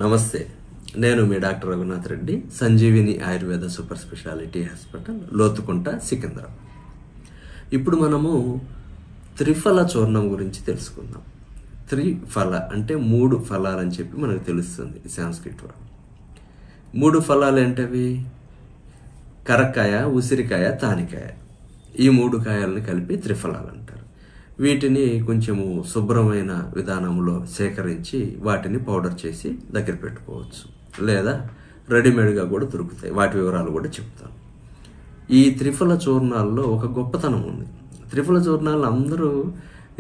నమస్తే, నేను మీ doctor Raghunath Reddy, Sanjeevini Ayurveda super speciality hospital, Lothukunta, Secunderabad. ఇప్పుడు మనము త్రిఫల చూర్ణం గురించి తెలుసుకుందాం. త్రిఫల అంటే 3 ఫలాలని చెప్పి మనకు తెలుస్తుంది ఈ సాంస్క్రిట్ వర్డ్. 3 ఫలాలు ఏంటవి? కరక్కాయ, ఉసిరికాయ, తానికాయ. ఈ 3 కాయలను కలిపి త్రిఫలాలు అంటారు. వీటిని కొంచెము శుభ్రమైన విధానంలో సేకరించి వాటిని పౌడర్ చేసి దగ్గర పెట్టుకోవచ్చు, లేదా రెడీమేడ్గా కూడా దొరుకుతాయి. వాటి వివరాలు కూడా చెప్తాను. ఈ త్రిఫల చూర్ణాల్లో ఒక గొప్పతనం ఉంది. త్రిఫల చూర్ణాలు అందరూ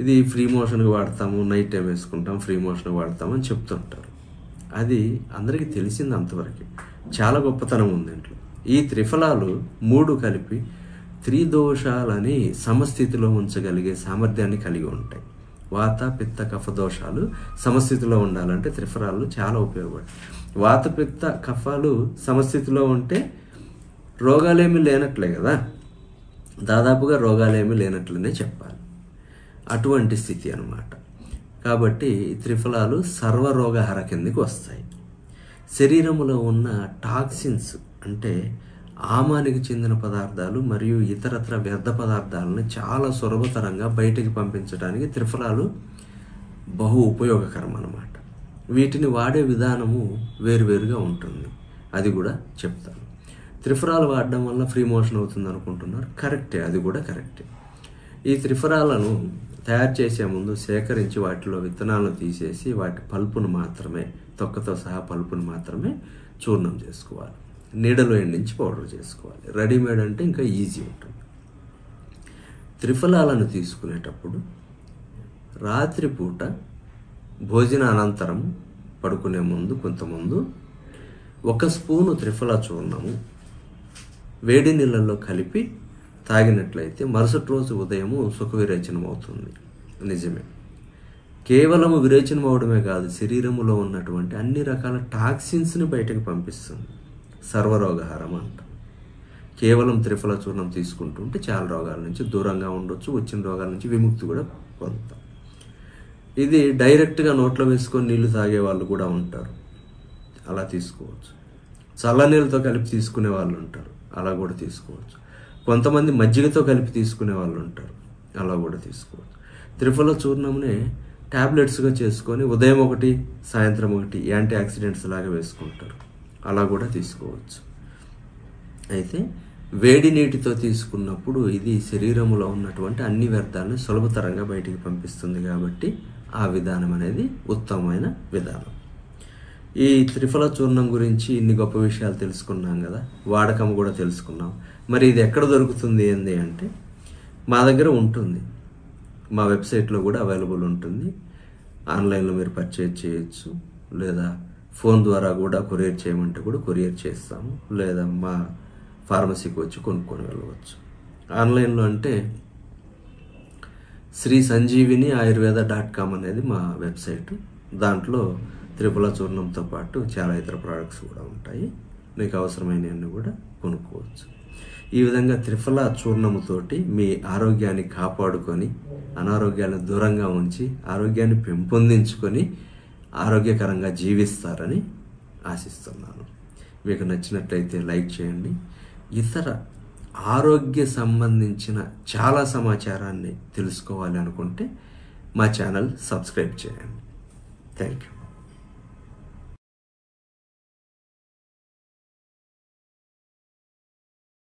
ఇది ఫ్రీ మోషన్కి వాడతాము, నైట్ టైం వేసుకుంటాం, ఫ్రీ మోషన్కి వాడతాము అని చెప్తుంటారు. అది అందరికీ తెలిసింది అంతవరకు. చాలా గొప్పతనం ఉంది దీంట్లో. ఈ త్రిఫలాలు 3 కలిపి త్రిదోషాలని సమస్థితిలో ఉంచగలిగే సామర్థ్యాన్ని కలిగి ఉంటాయి. వాత, పిత్త, కఫ దోషాలు సమస్థితిలో ఉండాలంటే త్రిఫలాలు చాలా ఉపయోగపడతాయి. వాత, పిత్త, కఫాలు సమస్థితిలో ఉంటే రోగాలేమీ లేనట్లే కదా, దాదాపుగా రోగాలేమీ లేనట్లనే చెప్పాలి. అటువంటి స్థితి అన్నమాట. కాబట్టి త్రిఫలాలు సర్వరోగహర కిందకి వస్తాయి. శరీరంలో ఉన్న టాక్సిన్స్ అంటే ఆమానికి చెందిన పదార్థాలు మరియు ఇతరత్ర వ్యర్థ పదార్థాలను చాలా సులభతరంగా బయటికి పంపించడానికి త్రిఫలాలు బహు ఉపయోగకరం అన్నమాట. వీటిని వాడే విధానము వేరువేరుగా ఉంటుంది, అది కూడా చెప్తాను. త్రిఫలాలు వాడడం వల్ల ఫ్రీ మోషన్ అవుతుంది అనుకుంటున్నారు, కరెక్టే, అది కూడా కరెక్టే. ఈ త్రిఫలాలను తయారు చేసే ముందు సేకరించి వాటిలో విత్తనాలను తీసేసి వాటి పల్పును మాత్రమే, తొక్కతో సహా పల్పును మాత్రమే చూర్ణం చేసుకోవాలి. నీడలో ఎండించి పౌడర్ చేసుకోవాలి. రెడీమేడ్ అంటే ఇంకా ఈజీ ఉంటుంది. త్రిఫలాలను తీసుకునేటప్పుడు రాత్రిపూట భోజన అనంతరం పడుకునే ముందు కొంతమంది 1 స్పూను త్రిఫల చూర్ణము వేడి నీళ్ళల్లో కలిపి తాగినట్లయితే మరుసటి రోజు ఉదయము సుఖ విరేచనం అవుతుంది. నిజమే. కేవలము విరేచనం అవడమే కాదు, శరీరములో ఉన్నటువంటి అన్ని రకాల టాక్సిన్స్ని బయటకు పంపిస్తుంది. సర్వరోగహారం అంట. కేవలం త్రిఫల చూర్ణం తీసుకుంటుంటే చాలా రోగాల నుంచి దూరంగా ఉండొచ్చు, వచ్చిన రోగాల నుంచి విముక్తి కూడా పొందుతాం. ఇది డైరెక్ట్గా నోట్లో వేసుకొని నీళ్లు తాగే వాళ్ళు కూడా ఉంటారు, అలా తీసుకోవచ్చు. చల్లనీళ్ళతో కలిపి తీసుకునే వాళ్ళు ఉంటారు, అలా కూడా తీసుకోవచ్చు. కొంతమంది మజ్జిగతో కలిపి తీసుకునే వాళ్ళు ఉంటారు, అలా కూడా తీసుకోవచ్చు. త్రిఫల చూర్ణంనే ట్యాబ్లెట్స్గా చేసుకొని ఉదయం 1, సాయంత్రం 1 యాంటీ ఆక్సిడెంట్స్ లాగా వేసుకుంటారు, అలా కూడా తీసుకోవచ్చు. అయితే వేడి నీటితో తీసుకున్నప్పుడు ఇది శరీరంలో ఉన్నటువంటి అన్ని వ్యర్థాలను సులభతరంగా బయటికి పంపిస్తుంది. కాబట్టి ఆ విధానం అనేది ఉత్తమమైన విధానం. ఈ త్రిఫల చూర్ణం గురించి ఇన్ని గొప్ప విషయాలు తెలుసుకున్నాం కదా, వాడకం కూడా తెలుసుకున్నాం. మరి ఇది ఎక్కడ దొరుకుతుంది ఏంది అంటే మా దగ్గర ఉంటుంది, మా వెబ్సైట్లో కూడా అవైలబుల్ ఉంటుంది. ఆన్లైన్లో మీరు పర్చేజ్ చేయొచ్చు, లేదా ఫోన్ ద్వారా కూడా కొరియర్ చేయమంటే కూడా కొరియర్ చేస్తాము, లేదా మా ఫార్మసీకి వచ్చి కొనుక్కొని వెళ్ళవచ్చు. ఆన్లైన్లో అంటే శ్రీ సంజీవిని ఆయుర్వేద.com అనేది మా వెబ్సైట్. దాంట్లో త్రిఫల చూర్ణంతో పాటు చాలా ఇతర ప్రోడక్ట్స్ కూడా ఉంటాయి, మీకు అవసరమైనవన్నీ కూడా కొనుక్కోవచ్చు. ఈ విధంగా త్రిఫల చూర్ణముతోటి మీ ఆరోగ్యాన్ని కాపాడుకొని, అనారోగ్యాలను దూరంగా ఉంచి, ఆరోగ్యాన్ని పెంపొందించుకొని ఆరోగ్యకరంగా జీవిస్తారని ఆశిస్తున్నాను. మీకు నచ్చినట్లయితే లైక్ చేయండి. ఇతర ఆరోగ్య సంబంధించిన చాలా సమాచారాన్ని తెలుసుకోవాలి అనుకుంటే మా ఛానల్ సబ్స్క్రైబ్ చేయండి. Thank you.